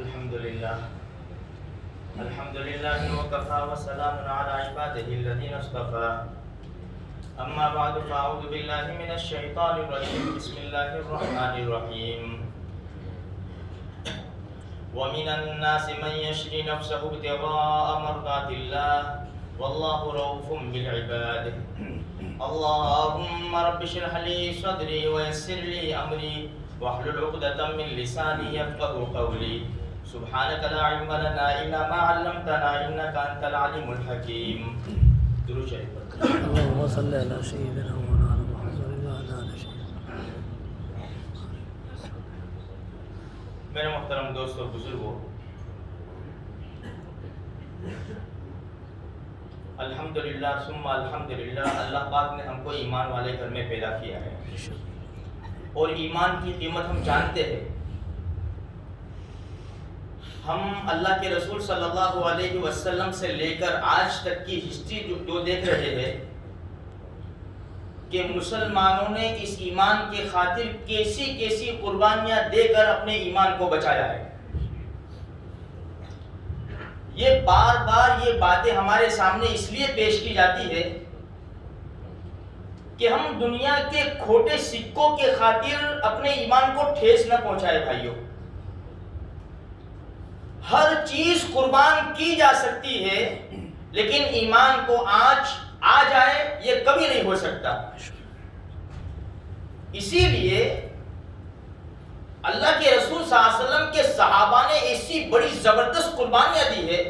الحمد لله وكفى وسلام على عباده الذين اصطفى أما بعد فأعوذ بالله من الشيطان الرجيم بسم الله الرحمن الرحيم ومن الناس من يشري نفسه ابتغاء مرضات الله والله رؤوف بالعباد اللهم رب اشرح لي صدري ويسر لي أمري واحلل عقدة من لساني يفقهوا قولي سبحانك لا علم لنا إلا ما علمتنا إنك أنت العليم الحكيم. درود شریف اللهم صل على سيدنا مولانا محمد وعلى آل سيدنا. میرے محترم دوست اور بزرگوں، الحمدللہ ثم الحمدللہ، اللہ پاک نے ہم کو ایمان والے گھر میں پیدا کیا ہے اور ایمان کی قیمت ہم جانتے ہیں. ہم اللہ کے رسول صلی اللہ علیہ وسلم سے لے کر آج تک کی ہسٹری جو دیکھ رہے ہیں کہ مسلمانوں نے اس ایمان کی خاطر کیسی کیسی قربانیاں دے کر اپنے ایمان کو بچایا ہے. یہ بار بار یہ باتیں ہمارے سامنے اس لیے پیش کی جاتی ہے کہ ہم دنیا کے کھوٹے سکوں کے خاطر اپنے ایمان کو ٹھیس نہ پہنچائے. بھائیوں، ہر چیز قربان کی جا سکتی ہے لیکن ایمان کو آنچ آ جائے یہ کبھی نہیں ہو سکتا. اسی لیے اللہ کے رسول صلی اللہ علیہ وسلم کے صحابہ نے ایسی بڑی زبردست قربانیاں دی ہے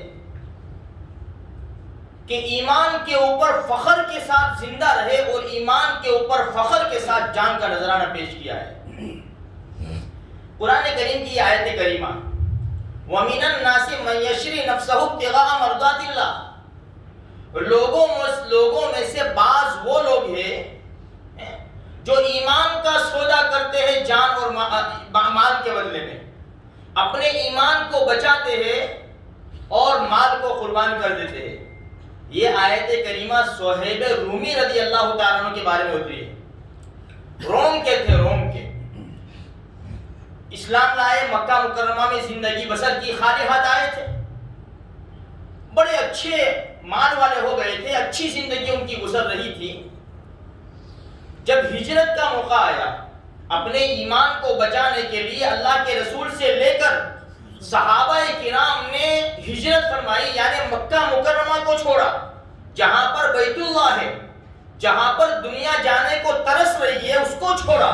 کہ ایمان کے اوپر فخر کے ساتھ زندہ رہے اور ایمان کے اوپر فخر کے ساتھ جان کا نذرانہ پیش کیا ہے. قرآن کریم کی آیت کریمہ وَمِنَ النَّاسِ مَن يَشْرِي نَفْسَهُ ابْتِغَاءَ مَرْضَاتِ اللَّهِ، لوگوں میں سے بعض وہ لوگ ہیں جو ایمان کا سودا کرتے ہیں جان اور مال کے بدلے میں، اپنے ایمان کو بچاتے ہیں اور مال کو قربان کر دیتے ہیں. یہ آیت کریمہ صہیب رومی رضی اللہ تعالیٰ عنہ کے بارے میں ہوتی ہے. روم کے تھے، روم کے اسلام لائے، مکہ مکرمہ میں زندگی بسر کی، خالی ہاتھ آئے تھے، بڑے اچھے مال والے ہو گئے تھے، اچھی زندگی ان کی گزر رہی تھی. جب ہجرت کا موقع آیا، اپنے ایمان کو بچانے کے لیے اللہ کے رسول سے لے کر صحابہ کرام نے ہجرت فرمائی، یعنی مکہ مکرمہ کو چھوڑا جہاں پر بیت اللہ ہے، جہاں پر دنیا جانے کو ترس رہی ہے، اس کو چھوڑا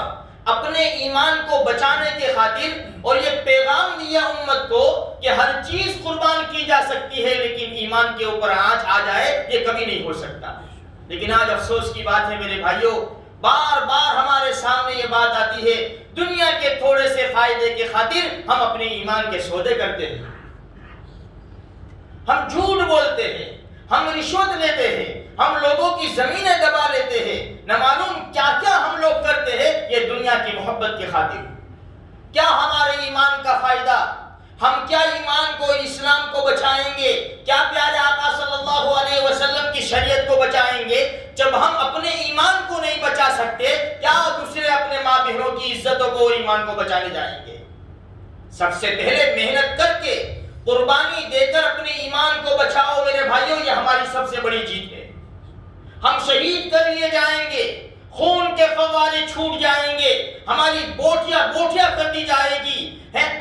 اپنے ایمان کو بچانے کے خاطر. اور یہ پیغام دیا امت کو کہ ہر چیز قربان کی جا سکتی ہے لیکن ایمان کے اوپر آنچ آ جائے یہ کبھی نہیں ہو سکتا. لیکن آج افسوس کی بات ہے میرے بھائیوں، بار بار ہمارے سامنے یہ بات آتی ہے، دنیا کے تھوڑے سے فائدے کے خاطر ہم اپنے ایمان کے سودے کرتے ہیں، ہم جھوٹ بولتے ہیں، ہم رشوت لیتے ہیں، ہم لوگوں کی زمینیں دبا لیتے ہیں، نہ معلوم کیا کیا ہم لوگ کرتے ہیں یہ دنیا کی محبت کی خاطر. کیا ہمارے ایمان کا فائدہ؟ ہم کیا ایمان کو، اسلام کو بچائیں گے؟ کیا پیارے آقا صلی اللہ علیہ وسلم کی شریعت کو بچائیں گے جب ہم اپنے ایمان کو نہیں بچا سکتے؟ کیا دوسرے اپنے ماں بہنوں کی عزتوں کو اور ایمان کو بچانے جائیں گے؟ سب سے پہلے محنت کر کے، قربانی دے کر اپنے ایمان کو بچاؤ میرے بھائیوں، یہ ہماری سب سے بڑی جیت ہے. ہم شہید کر لیے جائیں گے، خون کے فوارے چھوٹ جائیں گے، ہماری بوٹیاں کر دی جائے گی،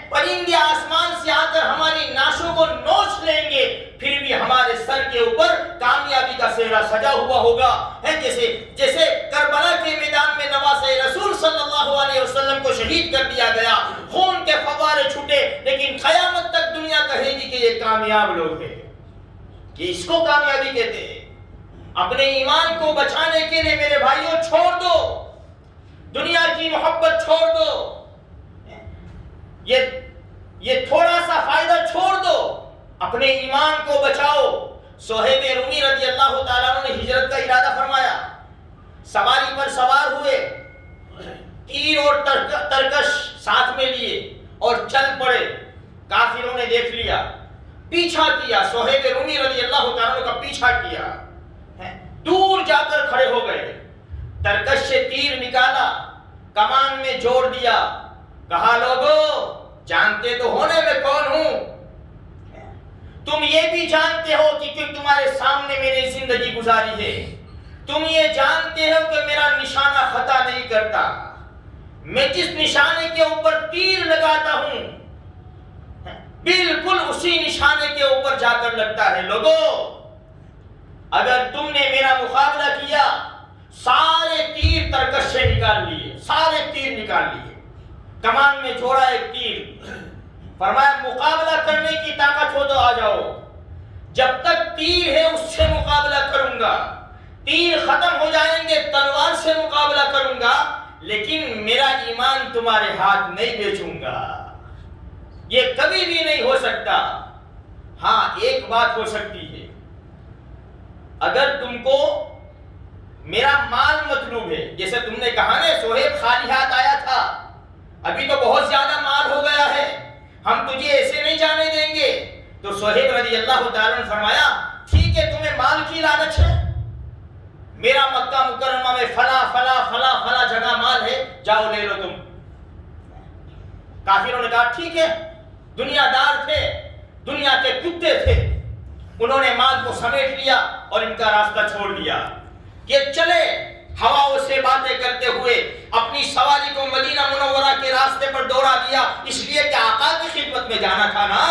پرندے آسمان سے آ کر ہماری ناشوں کو نوچ لیں گے، پھر بھی ہمارے سر کے اوپر کامیابی کا سہرا سجا ہوا ہوگا. جیسے کربلا کے میدان میں نواسۂ رسول صلی اللہ علیہ وسلم کو شہید کر دیا گیا، خون کے فوارے چھوٹے، لیکن قیامت تک دنیا کہے گی کہ یہ کامیاب لوگ ہیں، کہ اس کو کامیابی کہتے ہیں. اپنے ایمان کو بچانے کے لیے میرے بھائیوں چھوڑ دو، دنیا کی محبت چھوڑ دو، یہ تھوڑا سا فائدہ چھوڑ دو، اپنے ایمان کو بچاؤ. صہیب رومی رضی اللہ تعالیٰ عنہ نے ہجرت کا ارادہ فرمایا، سواری پر سوار ہوئے، تیر اور ترکش ساتھ میں لیے اور چل پڑے. کافروں نے دیکھ لیا، پیچھا کیا، صہیب رومی رضی اللہ تعالیٰ عنہ کا پیچھا کیا، دور جا کر کھڑے ہو گئے، ترکش سے تیر نکالا، کمان میں جوڑ دیا، کہا لوگو جانتے تو ہونے میں کون ہوں، تم یہ بھی جانتے ہو کہ کیوں تمہارے سامنے میں نے زندگی گزاری ہے، تم یہ جانتے ہو کہ میرا نشانہ خطا نہیں کرتا، میں جس نشانے کے اوپر تیر لگاتا ہوں بالکل اسی نشانے کے اوپر جا کر لگتا ہے۔ لوگوں، اگر تم نے میرا مقابلہ کیا، سارے تیر ترکش سے نکال لیے، سارے تیر نکال لیے، کمان میں چھوڑا ایک تیر، فرمایا مقابلہ کرنے کی طاقت ہو تو آ جاؤ، جب تک تیر ہے اس سے مقابلہ کروں گا، تیر ختم ہو جائیں گے تلوار سے مقابلہ کروں گا، لیکن میرا ایمان تمہارے ہاتھ نہیں بیچوں گا، یہ کبھی بھی نہیں ہو سکتا۔ ہاں ایک بات ہو سکتی ہے، اگر تم کو میرا مال مطلوب ہے، جیسے تم نے کہا نا صہیب خالی ہاتھ آیا تھا، ابھی تو بہت زیادہ مال ہو گیا ہے، ہم تجھے ایسے نہیں جانے دیں گے، تو صہیب رضی اللہ تعالیٰ نے فرمایا ٹھیک ہے تمہیں مال کی لالچ ہے، میرا مکہ مکرمہ میں فلا فلا فلا فلا جگہ مال ہے، جاؤ لے لو تم۔ کافروں نے کہا ٹھیک ہے، دنیا دار تھے، دنیا کے کتے تھے، انہوں نے مال کو سمیٹ لیا اور ان کا راستہ چھوڑ دیا، یہ چلے ہواؤں سے باتیں کرتے ہوئے اپنی سواری کو مدینہ منورہ کے راستے پر دوڑا دیا، اس لیے کہ آقا کی خدمت میں جانا تھا نا،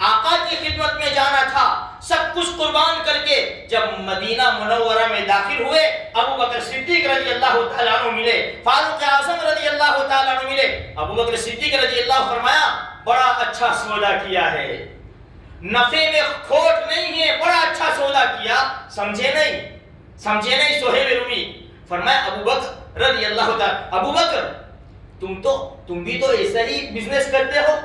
آقا کی خدمت میں جانا تھا، سب کچھ قربان کر کے جب مدینہ منورہ میں داخل ہوئے، ابو بکر صدیق رضی اللہ تعالیٰ عنہ ملے، فاروق اعظم رضی اللہ تعالیٰ عنہ ملے، ابو بکر صدیق رضی اللہ فرمایا بڑا اچھا سودا کیا ہے، نفع میں کھوٹ نہیں ہے، بڑا اچھا سودا کیا، سمجھے نہیں صہیب رومی؟ فرمایا ابو بکر رضی اللہ تعالیٰ، ابو بکر تم بھی تو ایسا ہی بزنس کرتے ہو،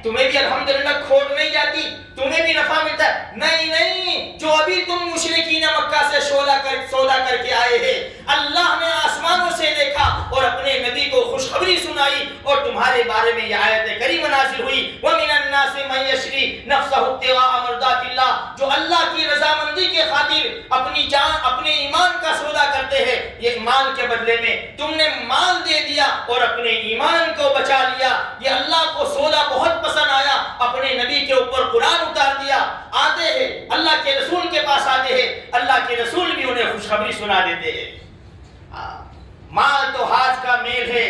تمہیں بھی الحمدللہ کھوٹ نہیں جاتی، تمہیں بھی نفع ملتا ہے؟ نہیں، جو ابھی تم مشرکین مکہ سے سودا کر کے آئے ہیں، اللہ نے آسمانوں سے دیکھا اور اپنے نبی کو خوشخبری سنائی اور تمہارے بارے میں یہ آیت کریمہ نازل ہوئی، وَمِنَ النَّاسِ مَن يَشْرِي نَفْسَهُ ابْتِغَاءَ مَرْضَاتِ اللَّهِ، جو اللہ کی رضامندی کے خاطر اپنی جان اپنے ایمان کا سودا کرتے ہیں، یہ مال کے بدلے میں تم نے مال دے دیا اور اپنے ایمان کو بچا لیا، یہ اللہ کو سودا بہت پسند آیا، اپنے نبی کے اوپر قرآن اتار دیا، آتے ہیں اللہ کے رسول کے پاس آتے ہیں، اللہ کے رسول بھی انہیں خوشخبری سنا دیتے ہیں۔ مال تو ہاتھ کا میل ہے،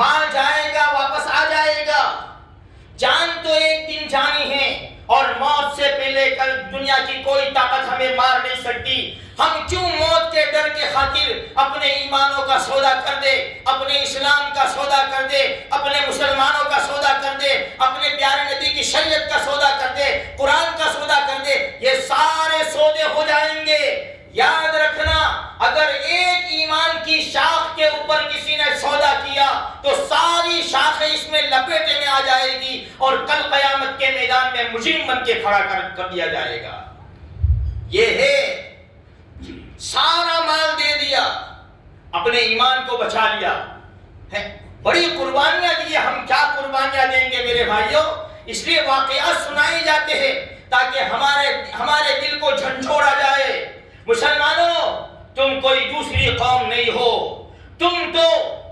مال جائے گا واپس آ جائے گا، جان تو ایک دن جانی ہے اور موت سے پہلے کل دنیا کی کوئی طاقت ہمیں مار نہیں سکتی، ہم کیوں موت کے ڈر کے خاطر اپنے ایمانوں کا سودا کر دے، اپنے اسلام کا سودا کر دے، اپنے مسلمانوں کا سودا کر دے، اپنے پیارے نبی کی شریعت کا سودا کر دے، قرآن کا سودا کر دے، یہ سارے سودے ہو جائیں گے۔ یاد رکھنا، اگر ایک ایمان کی شاخ کے اوپر کسی نے سودا کیا تو ساری شاخیں اس میں لپیٹے میں آ جائے گی اور کل قیامت کے میدان میں مجرم بن کے کھڑا کر دیا جائے گا۔ یہ ہے سارا مال دے دیا، اپنے ایمان کو بچا لیا، بڑی قربانیاں دی، ہم کیا قربانیاں دیں گے میرے بھائیوں؟ اس لیے واقعات سنائے جاتے ہیں تاکہ ہمارے دل کو جھنجھوڑا جائے۔ مسلمانوں، تم کوئی دوسری قوم نہیں ہو، تم تو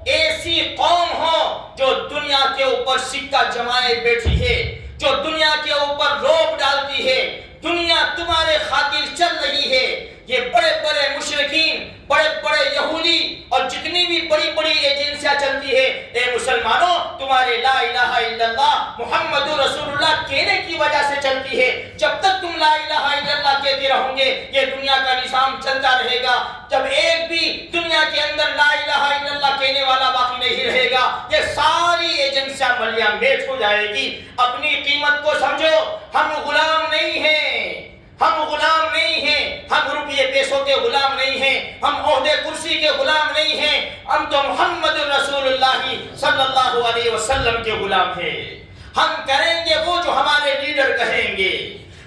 ایسی قوم ہو جو دنیا کے اوپر سکہ جمائے بیٹھی ہے، جو دنیا کے اوپر روب ڈالتی ہے، دنیا تمہارے خاطر چل رہی ہے۔ یہ بڑے بڑے مشرکین، بڑے بڑے یہودی اور جتنی بھی بڑی بڑی ایجنسیاں چلتی ہے، اے مسلمانوں تمہارے لا الہ الا اللہ محمد رسول اللہ کہنے کی وجہ سے چلتی ہے۔ جب تک تم لا الہ الا اللہ کہتے رہو گے یہ دنیا کا نظام چلتا رہے گا، جب ایک بھی دنیا کے اندر لا الہ الا اللہ کہنے والا باقی نہیں رہے گا، یہ ساری ایجنسیاں ملیاں میٹ ہو جائے گی۔ اپنی قیمت کو سمجھو، ہم غلام نہیں ہیں، ہم غلام نہیں ہیں، ہم روپیے پیسوں کے غلام نہیں ہیں، ہم عہدے کرسی کے غلام نہیں ہیں، ہم تو محمد رسول اللہ صلی اللہ علیہ وسلم کے غلام ہیں۔ ہم کریں گے وہ جو ہمارے لیڈر کہیں گے،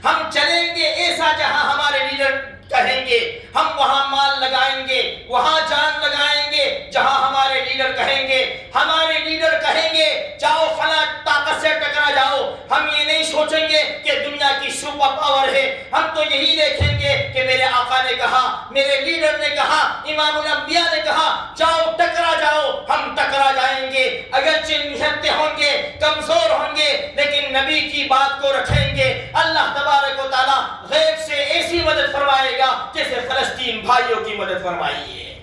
ہم چلیں گے ایسا جہاں ہمارے لیڈر کہیں گے، ہم وہاں مال لگائیں گے، وہاں جان لگائیں گے جہاں ہمارے لیڈر کہیں گے۔ ہمارے لیڈر کہیں گے جاؤ فلاں طاقت سے ٹکرا جاؤ، ہم یہ نہیں سوچیں گے کہ دنیا کی سپر پاور ہے، ہم تو یہی دیکھیں گے کہ میرے آقا نے کہا، میرے لیڈر نے کہا، امام الانبیاء نے کہا جاؤ ٹکرا جاؤ، ہم ٹکرا جائیں گے۔ اگرچہ نہتے ہوں گے، کمزور ہوں گے، لیکن نبی کی بات کو رکھیں گے اللہ تبارک و تعالیٰ غیب سے ایسی مدد فرمائے گا جیسے فلسطین بھائیوں کی مدد فرمائی ہے۔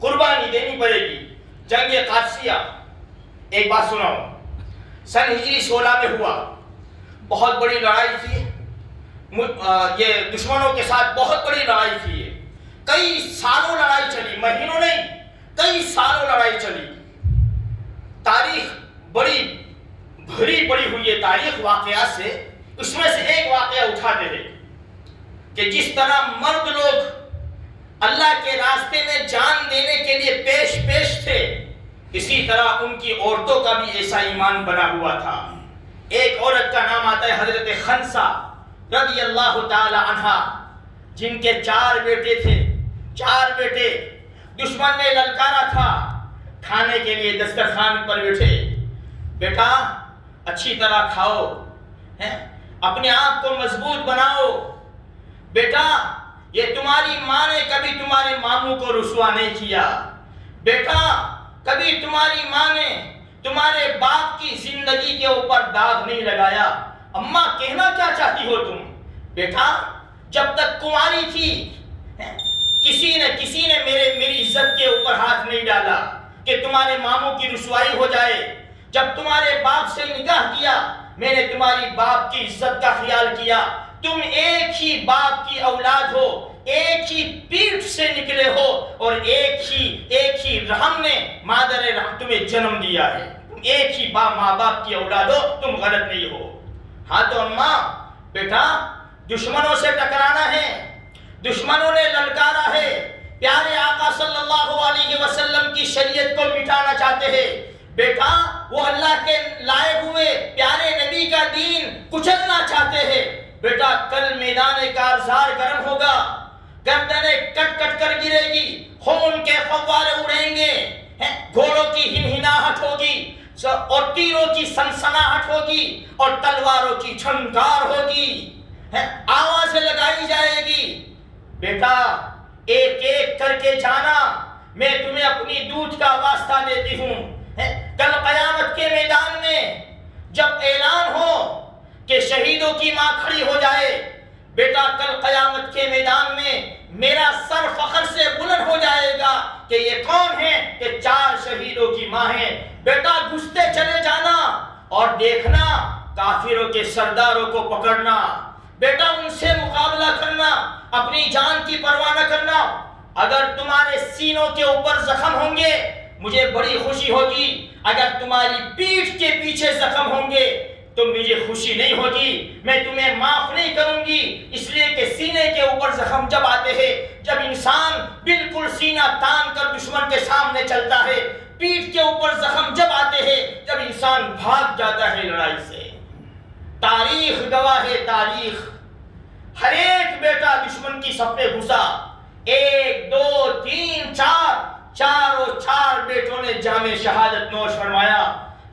قربانی دینی پڑے گی۔ جنگ قادسیہ ایک بات سناؤ، سن ہجری 16 میں ہوا، بہت بڑی لڑائی تھی، یہ دشمنوں کے ساتھ بہت بڑی لڑائی تھی، کئی سالوں لڑائی چلی، مہینوں نہیں کئی سالوں لڑائی چلی۔ تاریخ بڑی بھری پڑی ہوئی ہے تاریخ واقعات سے، اس میں سے ایک واقعہ اٹھاتے ہیں کہ جس طرح مرد لوگ اللہ کے راستے میں جان دینے کے لیے پیش تھے، اسی طرح ان کی عورتوں کا بھی ایسا ایمان بنا ہوا تھا۔ ایک عورت کا نام آتا ہے حضرت خنسا رضی اللہ تعالی عنہا، جن کے 4 بیٹے تھے، 4 بیٹے۔ دشمن نے للکارا تھا، کھانے کے لیے دسترخوان پر بیٹھے، بیٹا اچھی طرح کھاؤ، اپنے آپ کو مضبوط بناؤ، بیٹا یہ تمہاری ماں نے کبھی تمہارے ماموں کو رسوا نہیں کیا، بیٹا کبھی تمہاری ماں نے تمہارے باپ کی زندگی کے اوپر داغ نہیں لگایا۔ اماں کہنا کیا چاہتی ہو تم؟ بیٹا جب تک کنواری تھی کسی نے میری عزت کے اوپر ہاتھ نہیں ڈالا کہ تمہارے ماموں کی رسوائی ہو جائے۔ جب تمہارے باپ سے نکاح کیا میں نے تمہاری باپ کی عزت کا خیال کیا۔ تم ایک ہی باپ کی اولاد ہو، ایک ہی پیٹ سے نکلے ہو، اور ایک ہی رحم نے مادر رحم تمہیں جنم دیا ہے، تم ایک ہی ماں باپ کی اولاد ہو، تم غلط نہیں ہو۔ ہاں تو اماں بیٹا دشمنوں سے ٹکرانا ہے، دشمنوں نے للکارا ہے، پیارے آقا صلی اللہ علیہ وسلم کی شریعت کو مٹانا چاہتے ہیں، بیٹا وہ اللہ کے لائے ہوئے پیارے نبی کا دین کچلنا چاہتے ہیں، بیٹا کل میدان کارزار گرم ہوگا، گردنیں کٹ کٹ کر گرے گی، خون کے فوارے اڑیں گے، گھوڑوں کی ہنہناہٹ ہوگی اور تیروں کی سنسناہٹ ہوگی اور تلواروں کی جھنکار ہوگی، آوازیں لگائی جائے گی، بیٹا ایک ایک کر کے جانا، میں تمہیں اپنی دودھ کا واسطہ دیتی ہوں۔ کل قیامت کے میدان میں جب اعلان ہو کہ شہیدوں کی ماں کھڑی ہو جائے، بیٹا کل قیامت کے میدان میں میرا سر فخر سے بلند ہو جائے گا کہ یہ کون ہے؟ کہ 4 شہیدوں کی ماں ہیں۔ بیٹا گھستے چلے جانا اور دیکھنا کافروں کے سرداروں کو پکڑنا، بیٹا ان سے مقابلہ کرنا، اپنی جان کی پرواہ نہ کرنا۔ اگر تمہارے سینوں کے اوپر زخم ہوں گے مجھے بڑی خوشی ہوگی، اگر تمہاری پیٹھ کے پیچھے زخم ہوں گے تو مجھے خوشی نہیں ہوگی، میں تمہیں معاف نہیں کروں گی، اس لیے کہ سینے کے اوپر زخم جب آتے ہیں، جب انسان بالکل سینہ تان کر دشمن کے سامنے چلتا ہے، پیٹھ کے اوپر زخم جب آتے ہیں جب انسان بھاگ جاتا ہے لڑائی سے۔ تاریخ گواہ ہے، تاریخ، ہر ایک بیٹا دشمن کی صف میں گھسا، 1 2 3 4 چاروں 4 بیٹوں نے جام شہادت نوش فرمایا۔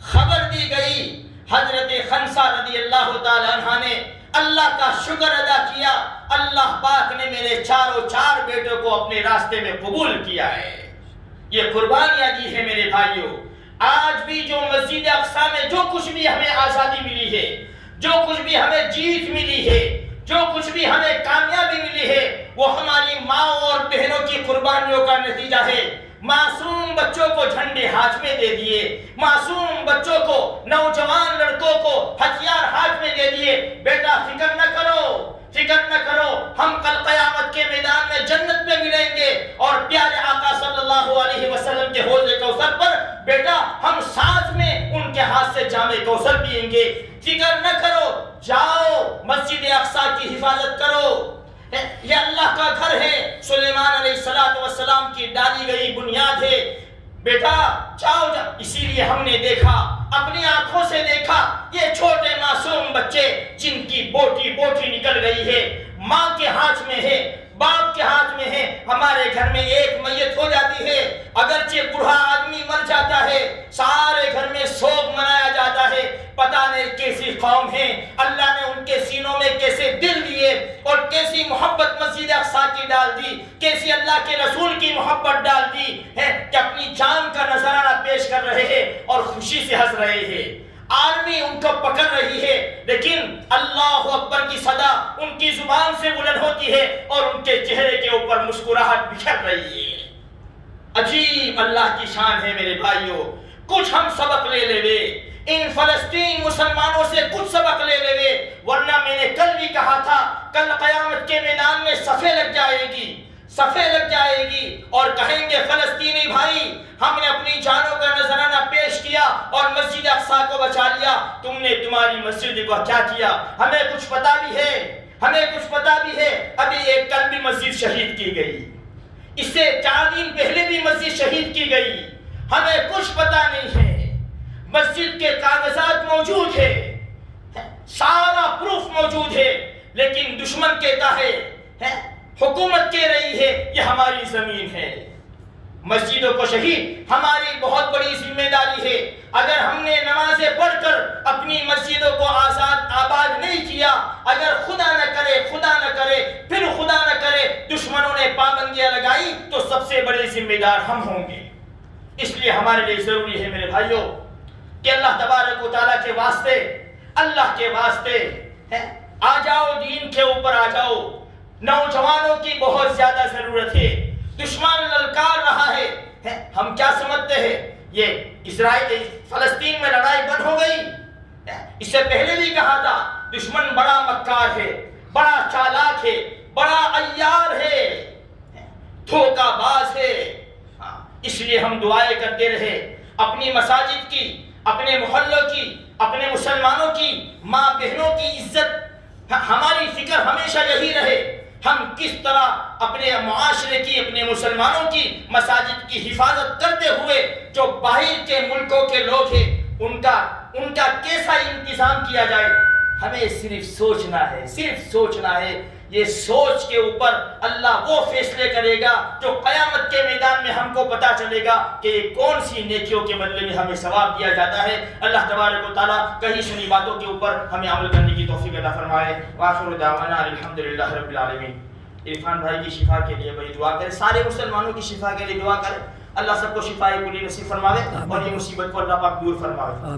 خبر دی گئی، حضرت خنسا رضی اللہ تعالی عنہ نے اللہ کا شکر ادا کیا، اللہ پاک نے میرے 4 بیٹوں کو اپنے راستے میں قبول کیا ہے۔ یہ قربانیاں دی ہے میرے بھائیوں۔ آج بھی جو مسجد اقصی میں جو کچھ بھی ہمیں آزادی ملی ہے، جو کچھ بھی ہمیں جیت ملی ہے، جو کچھ بھی ہمیں کامیابی ملی ہے، وہ ہماری ماں اور بہنوں کی قربانیوں کا نتیجہ ہے۔ معصوم بچوں کو جھنڈے ہاتھ میں دے دیے، معصوم بچوں کو، نوجوان لڑکوں کو ہتھیار ہاتھ میں دے دیے۔ بیٹا فکر نہ کرو، فکر نہ کرو، ہم کل قیامت کے میدان میں جنت میں ملیں گے اور پیارے آقا صلی اللہ علیہ وسلم کے حوض کوثر پر بیٹا ہم ساتھ میں ان کے ہاتھ سے جام کوثر پئیں گے۔ فکر نہ کرو، جاؤ مسجد اقصی کی حفاظت کرو، یہ اللہ کا گھر ہے، سلیمان علیہ السلام کی ڈالی گئی بنیاد ہے، بیٹا جاؤ۔ اسی لیے ہم نے دیکھا، اپنی آنکھوں سے دیکھا، یہ چھوٹے معصوم بچے جن کی بوٹی نکل گئی ہے، ماں کے ہاتھ میں ہے، باپ کے ہاتھ میں ہے۔ ہمارے گھر میں ایک میت ہو جاتی ہے، اگرچہ بوڑھا آدمی مر جاتا ہے، سارے گھر میں سوگ منایا جاتا ہے۔ پتہ نہیں کیسی قوم ہے، اللہ نے ان کے سینوں میں کیسے دل دیے اور کیسی محبت مسجد اقصی کی ڈال دی، کیسی اللہ کے رسول کی محبت ڈال دی ہے کہ اپنی جان کا نذرانہ پیش کر رہے ہیں اور خوشی سے ہنس رہے ہیں۔ آرمی ان کو پکڑ رہی ہے، لیکن اللہ اکبر کی صدا ان کی زبان سے بلند ہوتی ہے اور ان کے چہرے کے اوپر مسکراہٹ بکھر رہی ہے۔ عجیب اللہ کی شان ہے میرے بھائیوں۔ کچھ ہم سبق لے لے ان فلسطین مسلمانوں سے، کچھ سبق لے لے، ورنہ میں نے کل بھی کہا تھا کل قیامت کے میدان میں صفیں لگ جائے گی اور کہیں گے فلسطینی بھائی ہم نے اپنی جانوں کا نذرانہ پیش کیا اور مسجد اقصیٰ کو بچا لیا، تم نے تمہاری مسجد کو کیا کیا؟ ہمیں کچھ پتا بھی ہے، ابھی ایک کل بھی مسجد شہید کی گئی، اس سے 4 دن پہلے بھی مسجد شہید کی گئی، ہمیں کچھ پتا نہیں ہے۔ مسجد کے کاغذات موجود ہے، سارا پروف موجود ہے، لیکن دشمن کہتا ہے، حکومت کہہ رہی ہے یہ ہماری زمین ہے۔ مسجدوں کو شہید ہماری بہت بڑی ذمہ داری ہے۔ اگر ہم نے نمازیں پڑھ کر اپنی مسجدوں کو آباد نہیں کیا، اگر خدا نہ کرے دشمنوں نے پابندیاں لگائی تو سب سے بڑے ذمہ دار ہم ہوں گے۔ اس لیے ہمارے لیے ضروری ہے میرے بھائیوں کہ اللہ تبارک و تعالیٰ کے واسطے آ جاؤ، دین کے اوپر آ جاؤ۔ نوجوانوں کی بہت زیادہ ضرورت ہے، دشمن للکار رہا ہے۔ ہم کیا سمجھتے ہیں یہ فلسطین میں لڑائی بند ہو گئی؟ اس سے پہلے بھی کہا تھا دشمن بڑا مکار ہے، بڑا چالاک ہے، بڑا عیار ہے، دھوکہ باز ہے۔ اس لیے ہم دعائیں کرتے رہے اپنی مساجد کی، اپنے محلوں کی، اپنے مسلمانوں کی، ماں بہنوں کی عزت، ہماری فکر ہمیشہ یہی رہے ہم کس طرح اپنے معاشرے کی، اپنے مسلمانوں کی مساجد کی حفاظت کرتے ہوئے جو باہر کے ملکوں کے لوگ ہیں ان کا کیسا انتظام کیا جائے۔ ہمیں صرف سوچنا ہے۔ یہ سوچ کے اوپر اللہ وہ فیصلے کرے گا جو قیامت کے میدان میں ہم کو پتا چلے گا کہ یہ کون سی نیکیوں کے بدلے میں ہمیں ثواب دیا جاتا ہے۔ اللہ تبارک و تعالیٰ کہیں سنی باتوں کے اوپر ہمیں عمل کرنے کی توفیق عطا فرمائے۔ وآخر دعوانا الحمدللہ رب العالمین۔ عرفان بھائی کی شفا کے لیے بڑی دعا کریں، سارے مسلمانوں کی شفا کے لیے دعا کریں، اللہ سب کو شفا کلی نصیب فرماوے اور یہ مصیبت کو اللہ پاک دور فرماوے۔